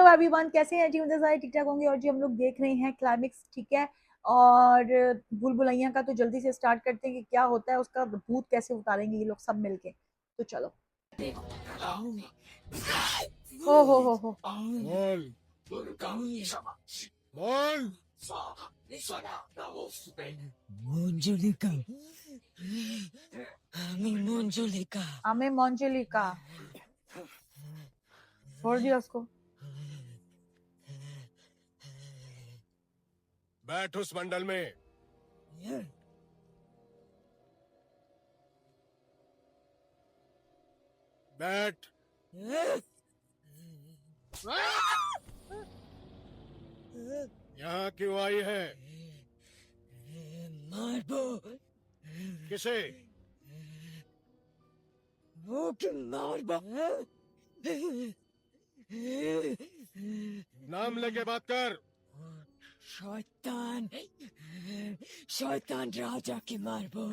Hello everyone, कैसे हैं जी? मुझे सारे ठीक ठाक होंगे। और जी हम लोग देख रहे हैं क्लाइमेक्स, ठीक है। और भूल भुलैया का तो जल्दी से स्टार्ट करते हैं कि क्या होता है, उसका भूत कैसे उतारेंगे ये लोग सब मिलके। तो चलो। हो। बोल बोल। मंजुलिका, আমি मंजुलिका। हमें मोंजेलिका छोड़ दिया उसको। बैठ उस मंडल में। बैठ। यहाँ क्यों आई है? मारबो, किसे? ওকে মারবো। नाम लेके बात कर। শয়তান, শয়তান রাজাকে মারবো।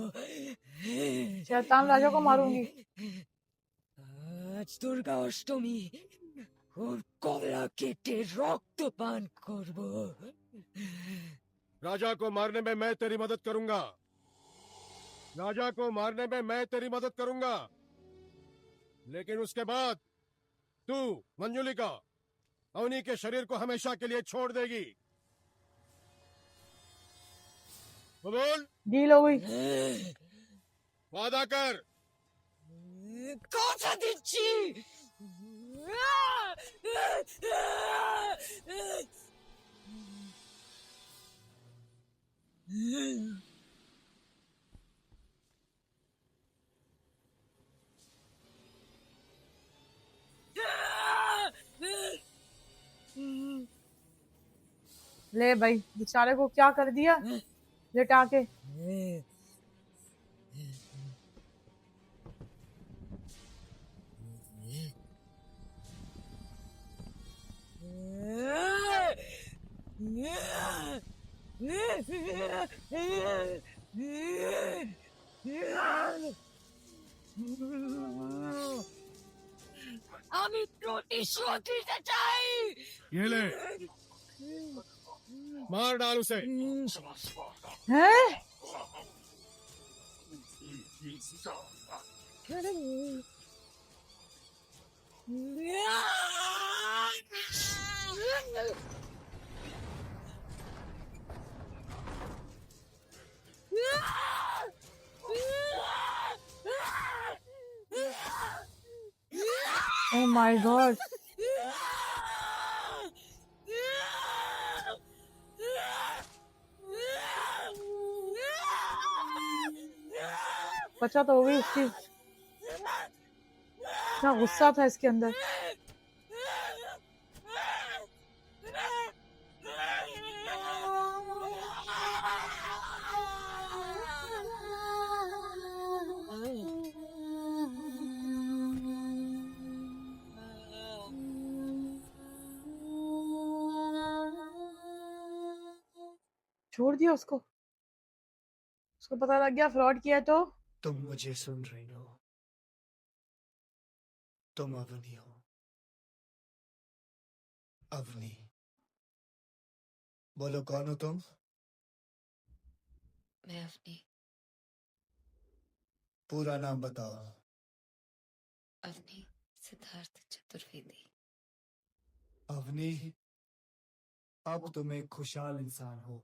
शैतान राजा को मारूंगी। আজ দুর্গা অষ্টমী, ওর গলা কেটে রক্ত পান করবো। राजा को मारने में मैं तेरी मदद करूंगा। राजा को मारने में मैं तेरी मदद करूंगा, लेकिन उसके बाद तू मंजुलिका अवनी के शरीर को हमेशा के लिए छोड़ देगी। तो बोल, डील हो गई। वादा कर। কথা দিচ্ছি। ले भाई, बेचारे को क्या कर दिया लेटा के। আমি প্রতিশোধ নিতে চাই। ये ले, मार डाल उसे। हैं? Oh my God. बचा तो हो गई उसकी। इतना गुस्सा था इसके अंदर। छोड़ दिया उसको। उसको पता लग गया फ्रॉड किया तो। तुम मुझे सुन रही हो? तुम अवनी हो। अवनी, बोलो कौन हो तुम? मैं अवनी। पूरा नाम बताओ। अवनी सिद्धार्थ चतुर्वेदी। अवनी, अब तुम एक खुशहाल इंसान हो,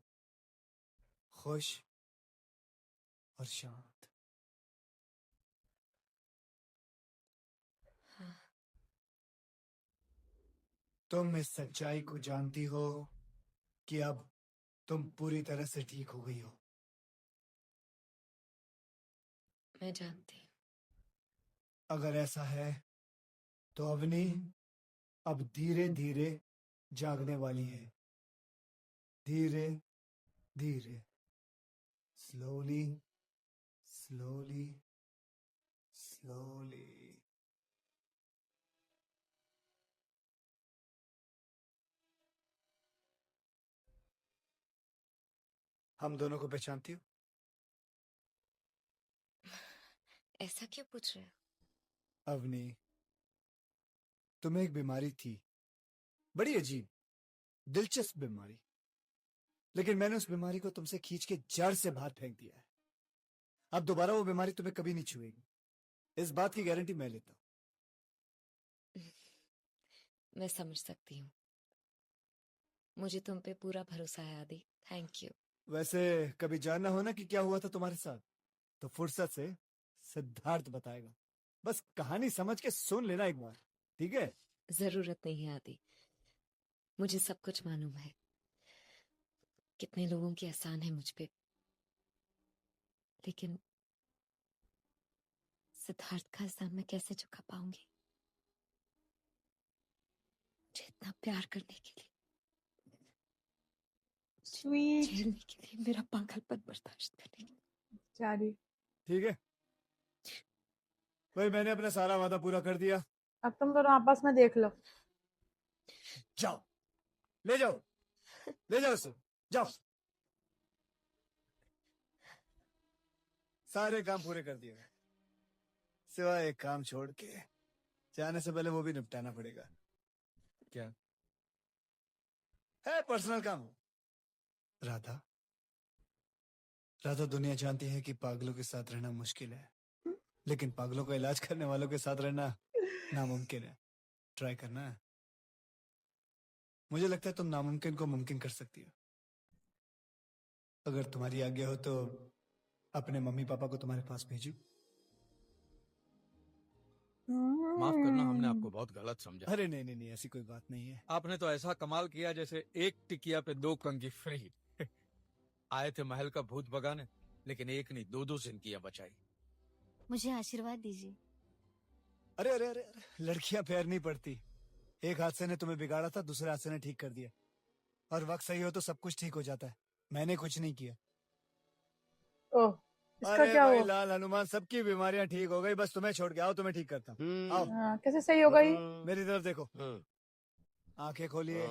खुश और शांत। हाँ। तुम इस सच्चाई को जानती हो कि अब तुम पूरी तरह से ठीक हो गई हो। मैं जानती हूँ। अगर ऐसा है तो अवनी अब धीरे धीरे जागने वाली है। धीरे धीरे, स्लोली स्लोली स्लोली। हम दोनों को पहचानती हो? ऐसा क्यों पूछ रहे हो? अवनी, तुम्हें एक बीमारी थी बड़ी अजीब, दिलचस्प बीमारी, लेकिन मैंने उस बीमारी को तुमसे खींच के जड़ से बाहर फेंक दिया है। अब दोबारा वो बीमारी तुम्हें कभी नहीं छुएगी, इस बात की गारंटी मैं लेता हूँ। मैं समझ सकती हूँ। मुझे तुम पे पूरा भरोसा है आदि। Thank you. वैसे कभी जानना हो ना कि क्या हुआ था तुम्हारे साथ, तो फुर्सत से सिद्धार्थ बताएगा। बस कहानी समझ के सुन लेना एक बार, ठीक है? जरूरत नहीं है आदि, मुझे सब कुछ मालूम है। कितने लोगों की एहसान है मुझ पे, लेकिन सिद्धार्थ का एहसान मैं कैसे चुका पाऊंगी? मुझे इतना प्यार करने के लिए, स्वीट झेलने के लिए, मेरा पागलपन बर्दाश्त करने के लिए। चारी। ठीक है भाई, मैंने अपना सारा वादा पूरा कर दिया। अब तुम दोनों आपस में देख लो। जाओ, ले जाओ, ले जाओ उसे, जाओ। सारे काम पूरे कर दिए, सिवाय एक काम छोड़ के। जाने से पहले वो भी निपटाना पड़ेगा। क्या है? पर्सनल काम। राधा, राधा दुनिया जानती है कि पागलों के साथ रहना मुश्किल है, लेकिन पागलों का इलाज करने वालों के साथ रहना नामुमकिन है। ट्राई करना है। मुझे लगता है तुम नामुमकिन को मुमकिन कर सकती हो। अगर तुम्हारी आज्ञा हो तो अपने मम्मी पापा को तुम्हारे पास भेजूं? माफ करना, हमने आपको बहुत गलत समझा। अरे नहीं नहीं नहीं, ऐसी कोई बात नहीं है। आपने तो ऐसा कमाल किया जैसे एक टिकिया पे 2 कंगी फ्री। आए थे महल का भूत भगाने, लेकिन एक नहीं 2 जिंदगियां बचाई। मुझे आशीर्वाद दीजिए। अरे अरे अरे अरे, लड़कियां पैर नहीं पड़ती। एक हादसे ने तुम्हें बिगाड़ा था, दूसरे हादसे ने ठीक कर दिया। और वक्त सही हो तो सब कुछ ठीक हो जाता है। मैंने कुछ नहीं किया। ओह, इसका अरे क्या भाई हुआ? लाल हनुमान, सबकी बीमारियां ठीक हो गई, बस तुम्हें छोड़ के आओ, तुम्हें ठीक करता हूँ। आओ हाँ, कैसे सही होगा ये? मेरी तरफ देखो, आंखें खोलिए,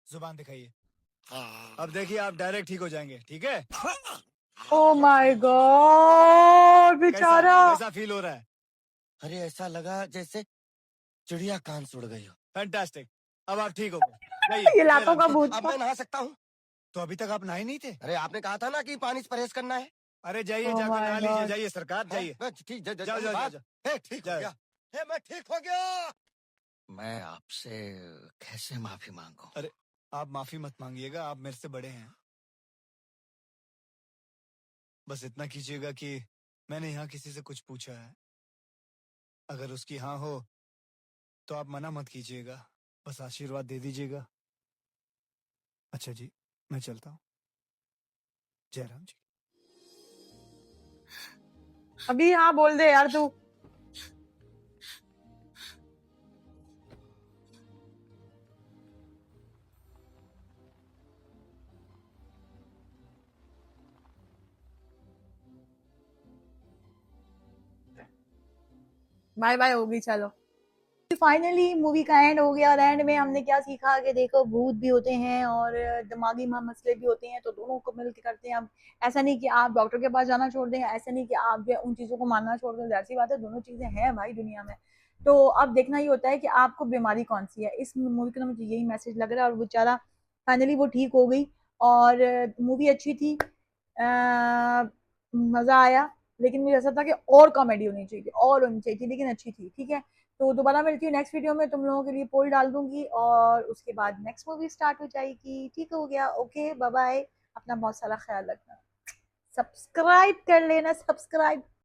जुबान दिखाइए। अब देखिए, आप डायरेक्ट ठीक हो जाएंगे, ठीक है? ओ माय गॉड, कैसा बेचारा। कैसा फील हो रहा है? अरे ऐसा लगा जैसे चिड़िया कान सुड़ गई हो। फैंटास्टिक, अब आप ठीक हो गए। जाइए, ये लातों का जय भूत अब था। मैं नहा सकता हूँ? तो अभी तक आप नहाए नहीं थे? अरे आपने कहा था ना कि पानी से परहेज करना है। अरे जाइए, Oh जाकर my नहा लीजिए। God. जाइए सरकार, जाइए। ठीक, जाओ जाओ जाओ जाओ। ठीक हो जाओ। गया। मैं ठीक हो गया। मैं आपसे कैसे माफी मांगू? अरे आप माफी मत मांगिएगा, आप मेरे से बड़े हैं। बस इतना कीजिएगा कि मैंने यहाँ किसी से कुछ पूछा है, अगर उसकी हाँ हो तो आप मना मत कीजिएगा, बस आशीर्वाद दे दीजिएगा। अच्छा जी, मैं चलता हूँ। जयराम जी। अभी हाँ बोल दे यार तू। बाय बाय होगी, चलो। फाइनली मूवी का एंड हो गया और एंड में हमने क्या सीखा कि देखो भूत भी होते हैं और दिमागी मसले भी होते हैं, तो दोनों को मिलकर करते हैं। अब ऐसा नहीं कि आप डॉक्टर के पास जाना छोड़ दें, ऐसा नहीं कि आप जो है उन चीज़ों को मानना छोड़ दें। ज़ाहिर सी बात है, दोनों चीज़ें हैं भाई दुनिया में। तो अब देखना ये होता है कि आपको बीमारी कौन सी है। इस मूवी का मुझे यही मैसेज लग रहा है और बेचारा फाइनली वो ठीक हो गई और मूवी अच्छी थी, मज़ा आया। लेकिन मुझे ऐसा था कि और कॉमेडी होनी चाहिए, और होनी चाहिए थी, लेकिन अच्छी थी। ठीक है, तो दोबारा मिलती हूँ नेक्स्ट वीडियो में, तुम लोगों के लिए पोल डाल दूंगी और उसके बाद नेक्स्ट मूवी स्टार्ट हो जाएगी। ठीक हो गया? Okay, bye bye. अपना बहुत सारा ख्याल रखना। सब्सक्राइब कर लेना, सब्सक्राइब।